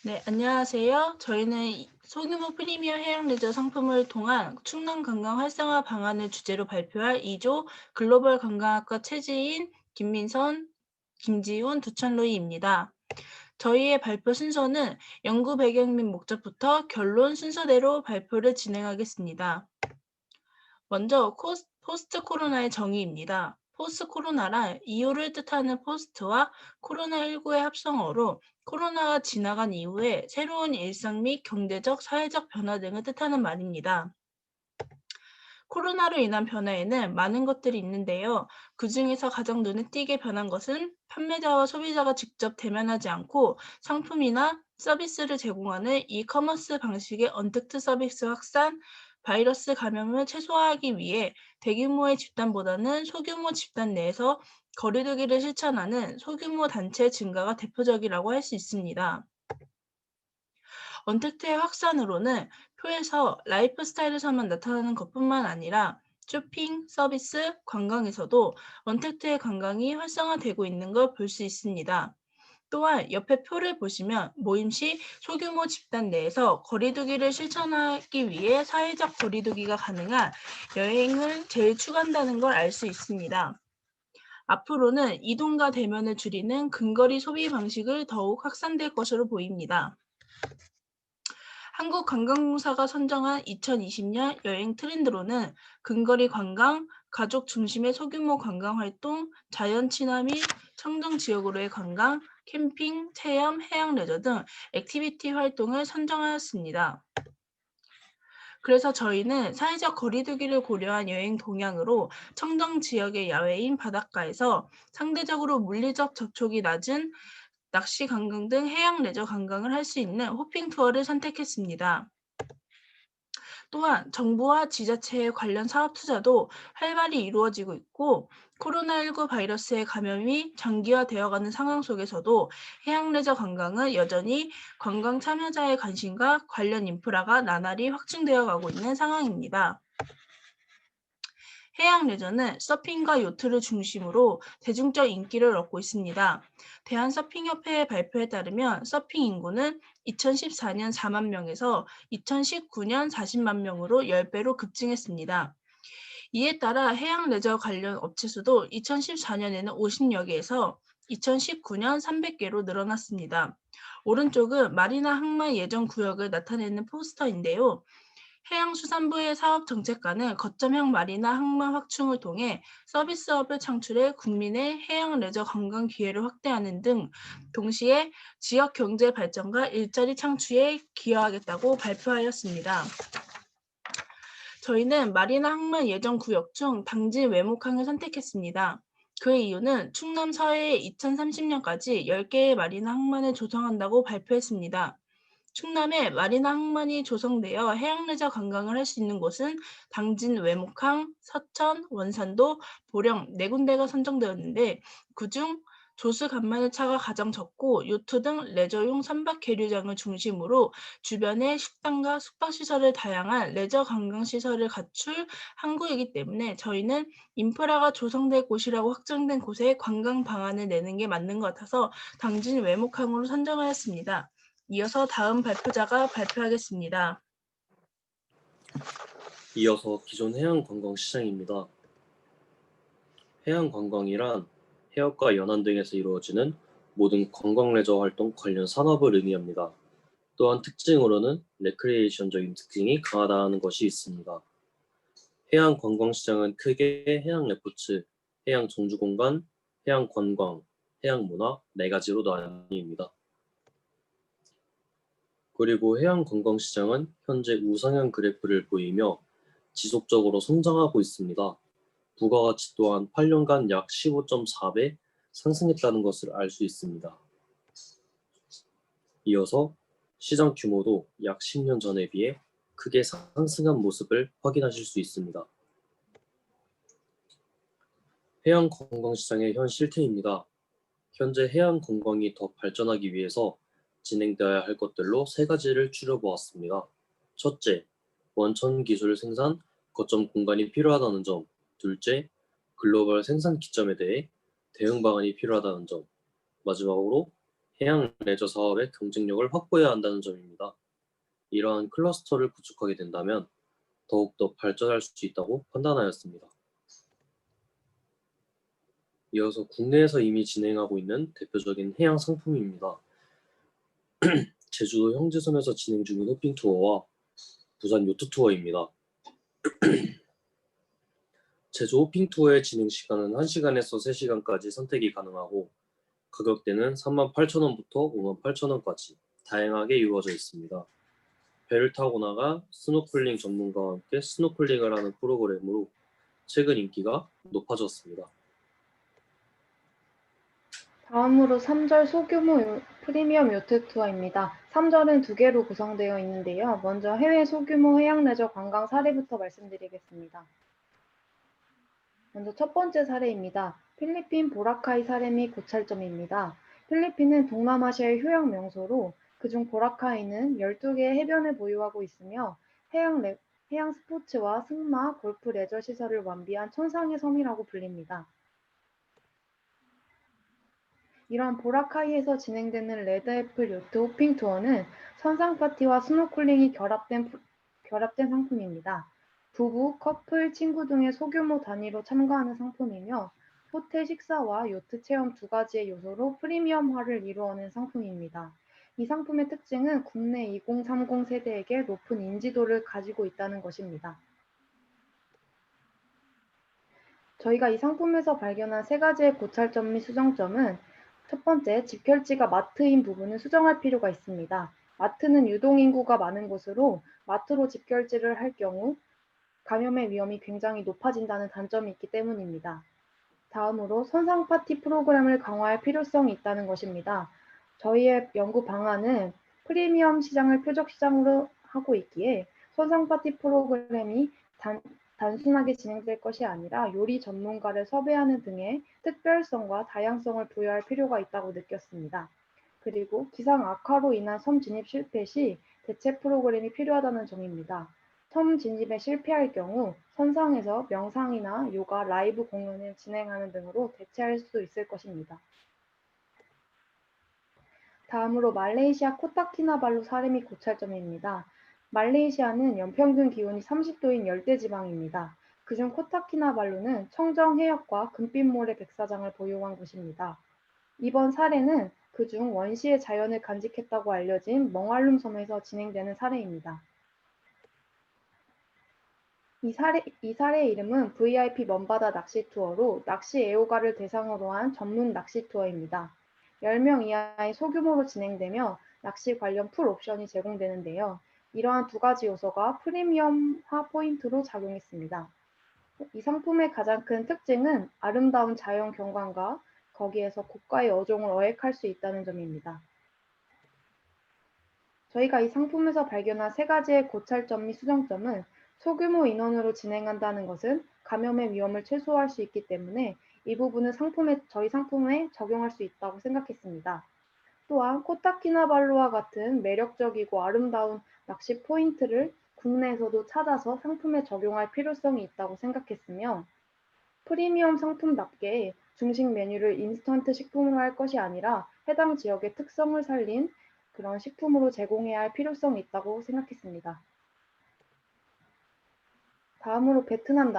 네, 안녕하세요. 저희는 소규모 프리미엄 해양 레저 상품을 통한 충남 관광 활성화 방안을 주제로 발표할 2조 글로벌 관광학과 최지인, 김민선, 김지훈, 두찬로이입니다. 저희의 발표 순서는 연구 배경 및 목적부터 결론 순서대로 발표를 진행하겠습니다. 먼저 포스트 코로나의 정의입니다. 포스트 코로나란 이후를 뜻하는 포스트와 코로나19의 합성어로 코로나가 지나간 이후에 새로운 일상 및 경제적, 사회적 변화 등을 뜻하는 말입니다. 코로나로 인한 변화에는 많은 것들이 있는데요. 그중에서 가장 눈에 띄게 변한 것은 판매자와 소비자가 직접 대면하지 않고 상품이나 서비스를 제공하는 이커머스 방식의 언택트 서비스 확산, 바이러스 감염을 최소화하기 위해 대규모의 집단보다는 소규모 집단 내에서 거리두기를 실천하는 소규모 단체 증가가 대표적이라고 할 수 있습니다. 언택트의 확산으로는 표에서 라이프 스타일에서만 나타나는 것뿐만 아니라 쇼핑, 서비스, 관광에서도 언택트의 관광이 활성화되고 있는 걸 볼 수 있습니다. 또한 옆에 표를 보시면 모임 시 소규모 집단 내에서 거리두기를 실천하기 위해 사회적 거리두기가 가능한 여행을 제일 추구한다는 걸 알 수 있습니다. 앞으로는 이동과 대면을 줄이는 근거리 소비 방식을 더욱 확산될 것으로 보입니다. 한국관광공사가 선정한 2020년 여행 트렌드로는 근거리 관광, 가족 중심의 소규모 관광 활동, 자연 친화 및 청정 지역으로의 관광, 캠핑, 체험, 해양 레저 등 액티비티 활동을 선정하였습니다. 그래서 저희는 사회적 거리두기를 고려한 여행 동향으로 청정 지역의 야외인 바닷가에서 상대적으로 물리적 접촉이 낮은 낚시 관광 등 해양 레저 관광을 할 수 있는 호핑 투어를 선택했습니다. 또한 정부와 지자체의 관련 사업 투자도 활발히 이루어지고 있고 코로나19 바이러스의 감염이 장기화되어가는 상황 속에서도 해양 레저 관광은 여전히 관광 참여자의 관심과 관련 인프라가 나날이 확충되어 가고 있는 상황입니다. 해양 레저는 서핑과 요트를 중심으로 대중적 인기를 얻고 있습니다. 대한서핑협회의 발표에 따르면 서핑 인구는 2014년 4만 명에서 2019년 40만 명으로 10배로 급증했습니다. 이에 따라 해양 레저 관련 업체 수도 2014년에는 50여 개에서 2019년 300개로 늘어났습니다. 오른쪽은 마리나 항만 예정 구역을 나타내는 포스터인데요. 해양수산부의 사업정책과는 거점형 마리나 항만 확충을 통해 서비스업을 창출해 국민의 해양 레저 관광 기회를 확대하는 등 동시에 지역 경제 발전과 일자리 창출에 기여하겠다고 발표하였습니다. 저희는 마리나 항만 예정 구역 중 당진 외목항을 선택했습니다. 그 이유는 충남 서해에 2030년까지 10개의 마리나 항만을 조성한다고 발표했습니다. 충남에 마리나 항만이 조성되어 해양레저 관광을 할 수 있는 곳은 당진 외목항, 서천, 원산도, 보령 4군데가 선정되었는데 그중 조수 간만의 차가 가장 적고 요트 등 레저용 선박 계류장을 중심으로 주변에 식당과 숙박시설을 다양한 레저 관광시설을 갖출 항구이기 때문에 저희는 인프라가 조성될 곳이라고 확정된 곳에 관광 방안을 내는 게 맞는 것 같아서 당진 외목항으로 선정하였습니다. 이어서 다음 발표자가 발표하겠습니다. 이어서 기존 해양관광시장입니다. 해양관광이란 해역과 연안 등에서 이루어지는 모든 관광레저 활동 관련 산업을 의미합니다. 또한 특징으로는 레크리에이션적인 특징이 강하다는 것이 있습니다. 해양관광시장은 크게 해양레포츠, 해양정주공간, 해양관광, 해양문화 4가지로 나뉩니다. 그리고 해양관광시장은 현재 우상향 그래프를 보이며 지속적으로 성장하고 있습니다. 부가가치 또한 8년간 약 15.4배 상승했다는 것을 알 수 있습니다. 이어서 시장 규모도 약 10년 전에 비해 크게 상승한 모습을 확인하실 수 있습니다. 해양관광시장의 현 실태입니다. 현재 해양관광이 더 발전하기 위해서 진행되어야 할 것들로 3가지를 추려보았습니다. 첫째, 원천 기술 생산 거점 공간이 필요하다는 점. 둘째, 글로벌 생산 기점에 대해 대응 방안이 필요하다는 점. 마지막으로 해양 레저 사업의 경쟁력을 확보해야 한다는 점입니다. 이러한 클러스터를 구축하게 된다면 더욱더 발전할 수 있다고 판단하였습니다. 이어서 국내에서 이미 진행하고 있는 대표적인 해양 상품입니다. 제주도 형제섬에서 진행 중인 호핑 투어와 부산 요트 투어입니다. 제주 호핑 투어의 진행 시간은 1시간에서 3시간까지 선택이 가능하고 가격대는 38,000원부터 58,000원까지 다양하게 이루어져 있습니다. 배를 타고 나가 스노클링 전문가와 함께 스노클링을 하는 프로그램으로 최근 인기가 높아졌습니다. 다음으로 3절 소규모 프리미엄 요트 투어입니다. 3절은 두 개로 구성되어 있는데요. 먼저 해외 소규모 해양 레저 관광 사례부터 말씀드리겠습니다. 먼저 첫 번째 사례입니다. 필리핀 보라카이 사례 및 고찰점입니다. 필리핀은 동남아시아의 휴양 명소로 그중 보라카이는 12개의 해변을 보유하고 있으며 해양 스포츠와 승마, 골프 레저 시설을 완비한 천상의 섬이라고 불립니다. 이러한 보라카이에서 진행되는 레드애플 요트 호핑 투어는 선상 파티와 스노클링이 결합된 상품입니다. 부부, 커플, 친구 등의 소규모 단위로 참가하는 상품이며 호텔 식사와 요트 체험 두 가지의 요소로 프리미엄화를 이루어낸 상품입니다. 이 상품의 특징은 국내 2030 세대에게 높은 인지도를 가지고 있다는 것입니다. 저희가 이 상품에서 발견한 세 가지의 고찰점 및 수정점은 첫 번째, 집결지가 마트인 부분은 수정할 필요가 있습니다. 마트는 유동인구가 많은 곳으로 마트로 집결지를 할 경우 감염의 위험이 굉장히 높아진다는 단점이 있기 때문입니다. 다음으로 선상 파티 프로그램을 강화할 필요성이 있다는 것입니다. 저희의 연구 방안은 프리미엄 시장을 표적 시장으로 하고 있기에 선상 파티 프로그램이 단순하게 진행될 것이 아니라 요리 전문가를 섭외하는 등의 특별성과 다양성을 부여할 필요가 있다고 느꼈습니다. 그리고 기상 악화로 인한 섬 진입 실패 시 대체 프로그램이 필요하다는 점입니다. 섬 진입에 실패할 경우 선상에서 명상이나 요가, 라이브 공연을 진행하는 등으로 대체할 수 있을 것입니다. 다음으로 말레이시아 코타키나발루 사례 및 고찰점입니다. 말레이시아는 연평균 기온이 30도인 열대지방입니다. 그중 코타키나발루는 청정 해역과 금빛 모래 백사장을 보유한 곳입니다. 이번 사례는 그중 원시의 자연을 간직했다고 알려진 멍알룸 섬에서 진행되는 사례입니다. 이 사례의 이름은 VIP 먼바다 낚시 투어로 낚시 애호가를 대상으로 한 전문 낚시 투어입니다. 10명 이하의 소규모로 진행되며 낚시 관련 풀 옵션이 제공되는데요. 이러한 두 가지 요소가 프리미엄화 포인트로 작용했습니다. 이 상품의 가장 큰 특징은 아름다운 자연 경관과 거기에서 고가의 어종을 어획할 수 있다는 점입니다. 저희가 이 상품에서 발견한 세 가지의 고찰점 및 수정점은 소규모 인원으로 진행한다는 것은 감염의 위험을 최소화할 수 있기 때문에 이 부분은 저희 상품에 적용할 수 있다고 생각했습니다. 또한 코타키나발루와 같은 매력적이고 아름다운 낚시 포인트를 국내에서도 찾아서 상품에 적용할 필요성이 있다고 생각했으며 프리미엄 상품답게 중식 메뉴를 인스턴트 식품으로 할 것이 아니라 해당 지역의 특성을 살린 그런 식품으로 제공해야 할 필요성이 있다고 생각했습니다. 다음으로 베트남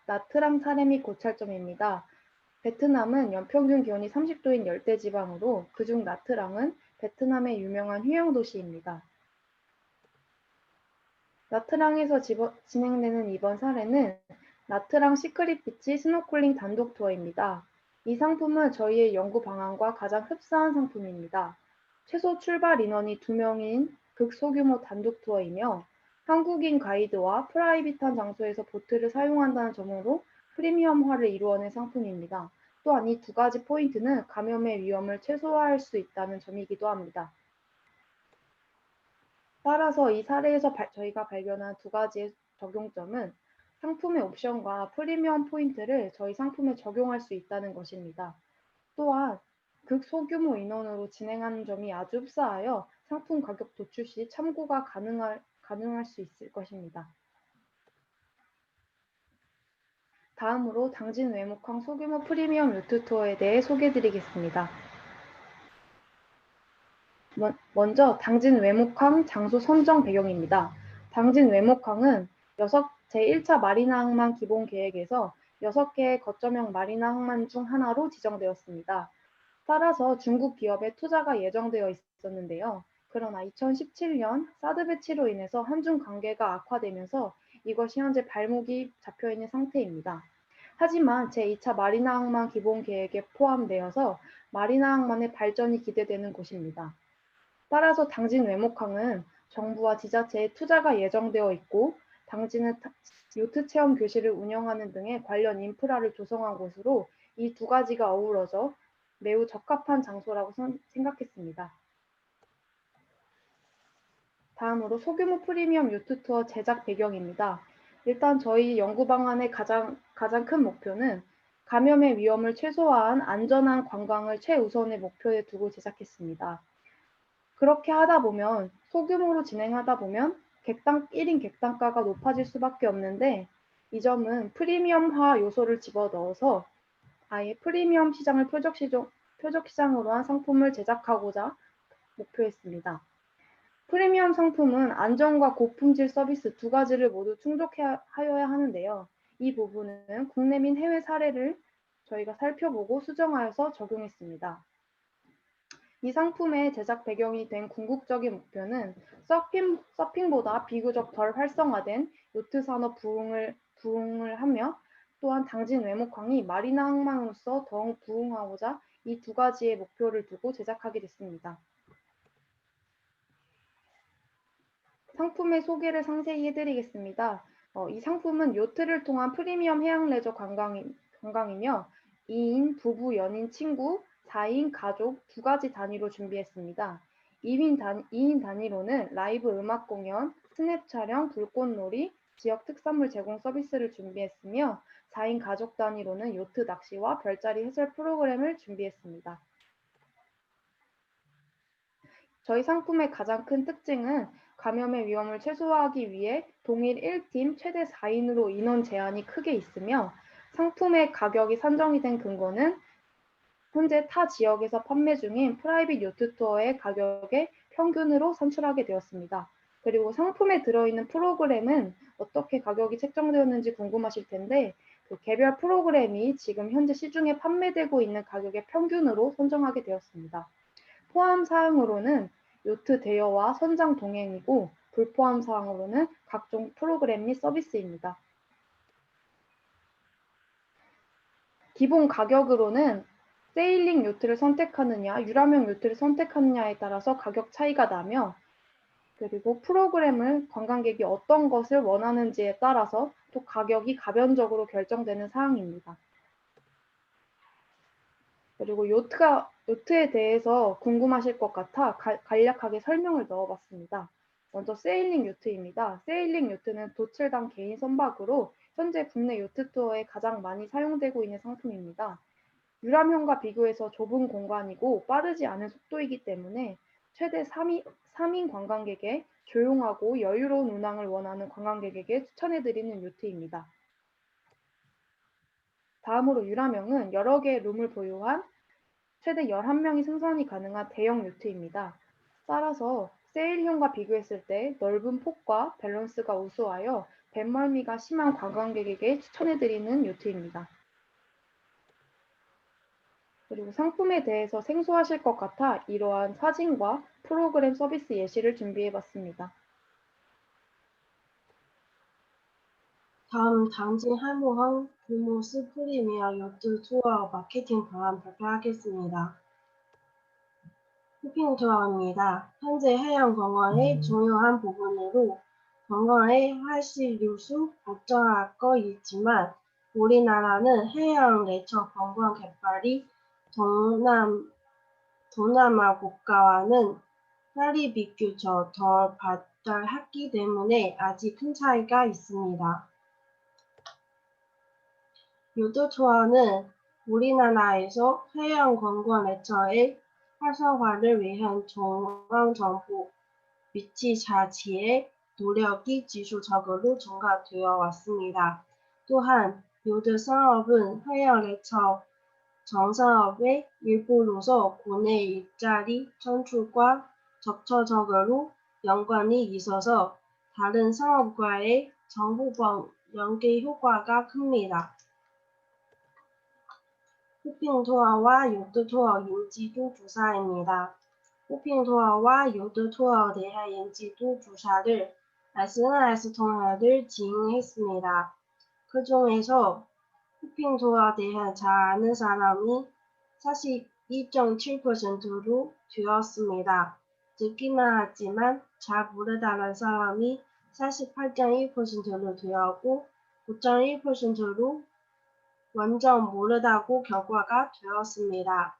나트랑 사례 및 고찰점입니다. 베트남은 연평균 기온이 30도인 열대지방으로 그중 나트랑은 베트남의 유명한 휴양 도시입니다. 나트랑에서 진행되는 이번 사례는 나트랑 시크릿 비치 스노클링 단독 투어입니다. 이 상품은 저희의 연구 방안과 가장 흡사한 상품입니다. 최소 출발 인원이 2명인 극소규모 단독 투어이며 한국인 가이드와 프라이빗한 장소에서 보트를 사용한다는 점으로 프리미엄화를 이루어낸 상품입니다. 또한 이 두 가지 포인트는 감염의 위험을 최소화할 수 있다는 점이기도 합니다. 따라서 이 사례에서 저희가 발견한 두 가지의 적용점은 상품의 옵션과 프리미엄 포인트를 저희 상품에 적용할 수 있다는 것입니다. 또한 극소규모 인원으로 진행하는 점이 아주 흡사하여 상품 가격 도출 시 참고가 가능할 수 있을 것입니다. 다음으로 당진 외목항 소규모 프리미엄 요트 투어에 대해 소개해드리겠습니다. 먼저 당진 외목항 장소 선정 배경입니다. 당진 외목항은 제1차 마리나 항만 기본 계획에서 6개의 거점형 마리나 항만 중 하나로 지정되었습니다. 따라서 중국 기업의 투자가 예정되어 있었는데요. 그러나 2017년 사드 배치로 인해서 한중 관계가 악화되면서 이것이 현재 발목이 잡혀 있는 상태입니다. 하지만 제2차 마리나 항만 기본 계획에 포함되어서 마리나 항만의 발전이 기대되는 곳입니다. 따라서 당진 외목항은 정부와 지자체의 투자가 예정되어 있고 당진은 요트 체험 교실을 운영하는 등의 관련 인프라를 조성한 곳으로 이 두 가지가 어우러져 매우 적합한 장소라고 생각했습니다. 다음으로 소규모 프리미엄 요트 투어 제작 배경입니다. 일단 저희 연구 방안의 가장 큰 목표는 감염의 위험을 최소화한 안전한 관광을 최우선의 목표에 두고 제작했습니다. 그렇게 하다 보면 소규모로 진행하다 보면 1인 객단가가 높아질 수밖에 없는데 이 점은 프리미엄화 요소를 집어넣어서 아예 프리미엄 시장을 표적 시장으로 한 상품을 제작하고자 목표했습니다. 프리미엄 상품은 안전과 고품질 서비스 두 가지를 모두 충족하여야 하는데요. 이 부분은 국내 및 해외 사례를 저희가 살펴보고 수정하여서 적용했습니다. 이 상품의 제작 배경이 된 궁극적인 목표는 서핑보다 비교적 덜 활성화된 요트 산업 부흥을 하며 또한 당진 외목항이 마리나 항만으로서 더욱 부흥하고자 이 두 가지의 목표를 두고 제작하게 됐습니다. 상품의 소개를 상세히 해드리겠습니다. 이 상품은 요트를 통한 프리미엄 해양 레저 관광이며 2인, 부부, 연인, 친구, 4인, 가족 두 가지 단위로 준비했습니다. 2인 단위로는 라이브 음악 공연, 스냅 촬영, 불꽃놀이, 지역 특산물 제공 서비스를 준비했으며 4인 가족 단위로는 요트 낚시와 별자리 해설 프로그램을 준비했습니다. 저희 상품의 가장 큰 특징은 감염의 위험을 최소화하기 위해 동일 1팀 최대 4인으로 인원 제한이 크게 있으며 상품의 가격이 산정이 된 근거는 현재 타 지역에서 판매 중인 프라이빗 요트 투어의 가격의 평균으로 산출하게 되었습니다. 그리고 상품에 들어있는 프로그램은 어떻게 가격이 책정되었는지 궁금하실 텐데 그 개별 프로그램이 지금 현재 시중에 판매되고 있는 가격의 평균으로 선정하게 되었습니다. 포함 사항으로는 요트 대여와 선장 동행이고 불포함 사항으로는 각종 프로그램 및 서비스입니다. 기본 가격으로는 세일링 요트를 선택하느냐, 유람형 요트를 선택하느냐에 따라서 가격 차이가 나며 그리고 프로그램을 관광객이 어떤 것을 원하는지에 따라서 또 가격이 가변적으로 결정되는 사항입니다. 그리고 요트에 대해서 궁금하실 것 같아 간략하게 설명을 넣어봤습니다. 먼저 세일링 요트입니다. 세일링 요트는 도출당 개인 선박으로 현재 국내 요트 투어에 가장 많이 사용되고 있는 상품입니다. 유람형과 비교해서 좁은 공간이고 빠르지 않은 속도이기 때문에 최대 3인 관광객의 조용하고 여유로운 운항을 원하는 관광객에게 추천해드리는 요트입니다. 다음으로 유람형은 여러 개의 룸을 보유한 최대 11명이 승선이 가능한 대형 요트입니다. 따라서 세일형과 비교했을 때 넓은 폭과 밸런스가 우수하여 뱃멀미가 심한 관광객에게 추천해드리는 요트입니다. 그리고 상품에 대해서 생소하실 것 같아 이러한 사진과 프로그램 서비스 예시를 준비해봤습니다. 다음 당진 할모항 불모스 프리미어 요트 투어 마케팅 방안 발표하겠습니다. 쇼핑 투어입니다. 현재 해양관광의 중요한 부분으로 관광의 활시류수 발전할 것이지만 우리나라는 해양 내처 관광 개발이 동남아 국가와는 빨리 비교적 덜 발달했기 때문에 아직 큰 차이가 있습니다. 요트 투어는 우리나라에서 해양 관광 내처의 활성화를 위한 중앙정부 위치자치의 노력이 지속적으로 증가되어 왔습니다. 또한 요트 산업은 해양 내처 전산업의 일부로서 국내 일자리 창출과 적극적으로 연관이 있어서 다른 산업과의 정보망 연계 효과가 큽니다. 호핑 투어와 요트 투어 인지도 조사입니다. 호핑 투어와 요트 투어에 대한 인지도 조사를 SNS 통해서 진행했습니다. 그 중에서 호핑 투어에 대해 잘 아는 사람이 42.7%로 되었습니다. 듣기만 하지만 잘 모르다는 사람이 48.1%로 되었고 9.1%로 완전 모르다고 결과가 되었습니다.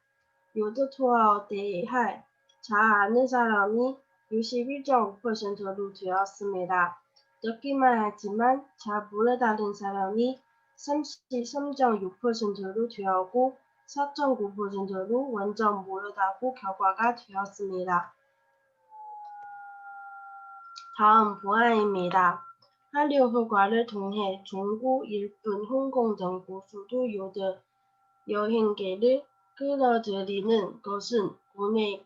요트 투어에 대해 잘 아는 사람이 61.5%로 되었습니다. 듣기만 하지만 잘 모르다는 사람이 33.6%로 되었고 4.9%로 완전 모르다고 결과가 되었습니다. 다음 보안입니다. 한류 효과를 통해 중국, 일본, 홍콩 등 고수도 여행객을 끌어들이는 것은 국내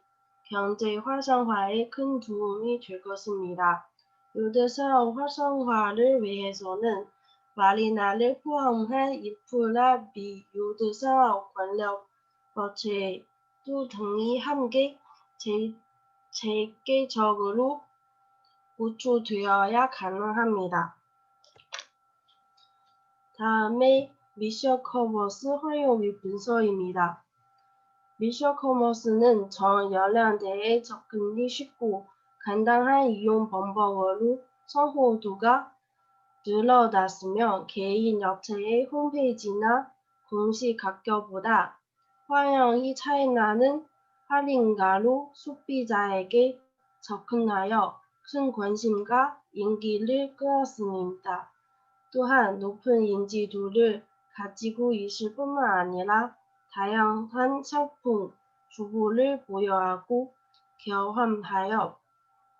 경제 활성화에 큰 도움이 될 것입니다. 요트 사업 활성화를 위해서는 마리나를 포함한 인프라 및 요트 사업 관련 업체도 등이 함께 체계적으로 구축되어야 가능합니다. 다음에 미션커머스 활용 및 분석입니다. 미션커머스는 전 연령대에 접근이 쉽고 간단한 이용 방법으로 선호도가 늘어났으며 개인 업체의 홈페이지나 공식 가격보다 환영이 차이나는 할인가로 소비자에게 접근하여 큰 관심과 인기를 끌었습니다. 또한 높은 인지도를 가지고 있을 뿐만 아니라 다양한 상품 정보를 보유하고 경험하여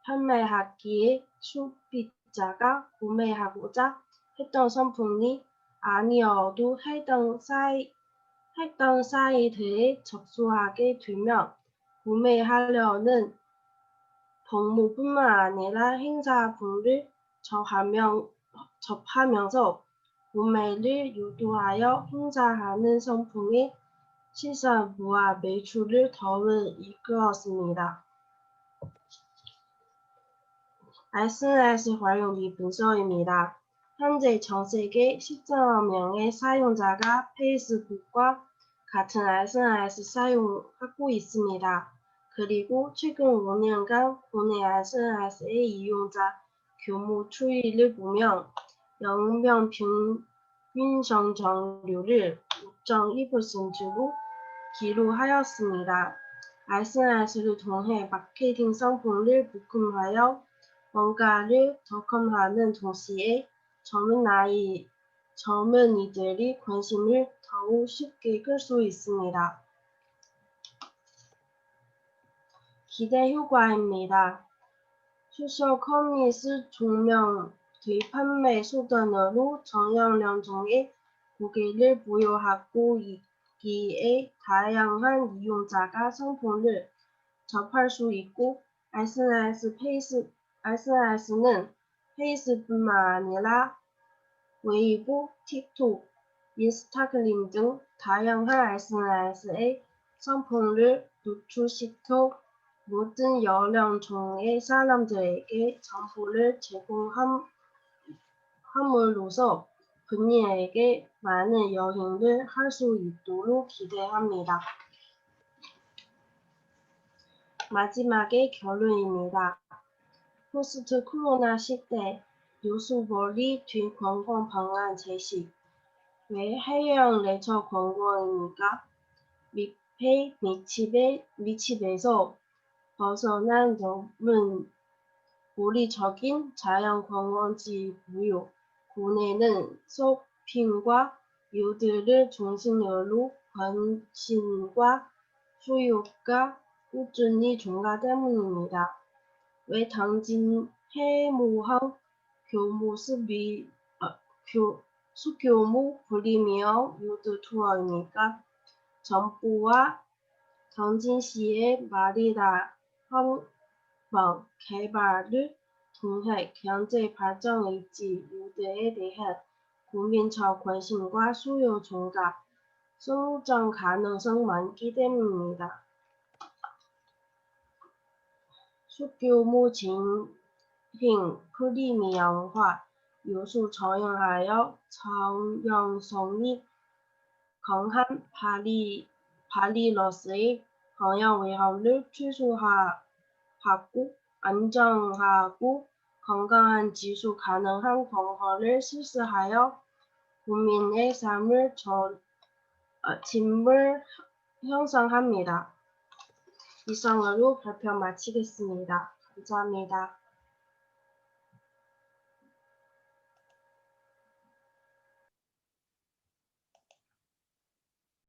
판매하기에 소비자가 구매하고자 했던 상품이 아니어도 해당 사이트에 접속하게 되면 구매하려는 동무뿐만 아니라 행사분을 접하면서 구매를 유도하여 행사하는 상품의 시선과 매출을 더욱 이끌었습니다. SNS 활용 및 분석입니다. 현재 전 세계 10억 명의 사용자가 페이스북과 같은 SNS 사용하고 있습니다. 그리고 최근 5년간 국내 SNS의 이용자 규모 추이를 보면 연명 평균 성장률을 6.2%로 기록하였습니다. SNS를 통해 마케팅 상품을 부금하여 원가를 덕험하는 동시에 젊은이들이 관심을 더욱 쉽게 끌 수 있습니다. 기대 효과입니다. 소셜 커머스 조명 등 판매 수단으로 저연령층의 고객을 보유하고 있기에 다양한 이용자가 상품을 접할 수 있고 SNS는 페이스뿐만 아니라 웨이보, 틱톡, 인스타그램 등 다양한 SNS에 상품을 노출시켜 모든 연령층의 사람들에게 정보를 제공함으로써 본인에게 많은 여행을 할 수 있도록 기대합니다. 마지막에 결론입니다. 포스트 코로나 시대 요소벌이 된 관광 방안 제시. 왜 해외여행 레저 관광입니까?密집에서 벗어난 넓은 우리적인 자연 관광지 무료. 국내는 쇼핑과 요트를 중심으로 관심과 수요가 꾸준히 증가 때문입니다. 왜 당진 해모항 소규모 프리미엄 요트 투어입니까? 정부와 당진시의 마리나 개발을 통해 경제 발전일지 요구에 대한 국민적 관심과 수요 증가, 성장 가능성 많기 때문입니다. 소규모 진행 프리미엄화 요소 저용하여 저연성이 강한 바이러스의 감염 위험을 최소화하고 안정하고 건강한 지속 가능한 방법을 실시하여 국민의 삶을 질을 형성합니다. 이상으로 발표 마치겠습니다. 감사합니다.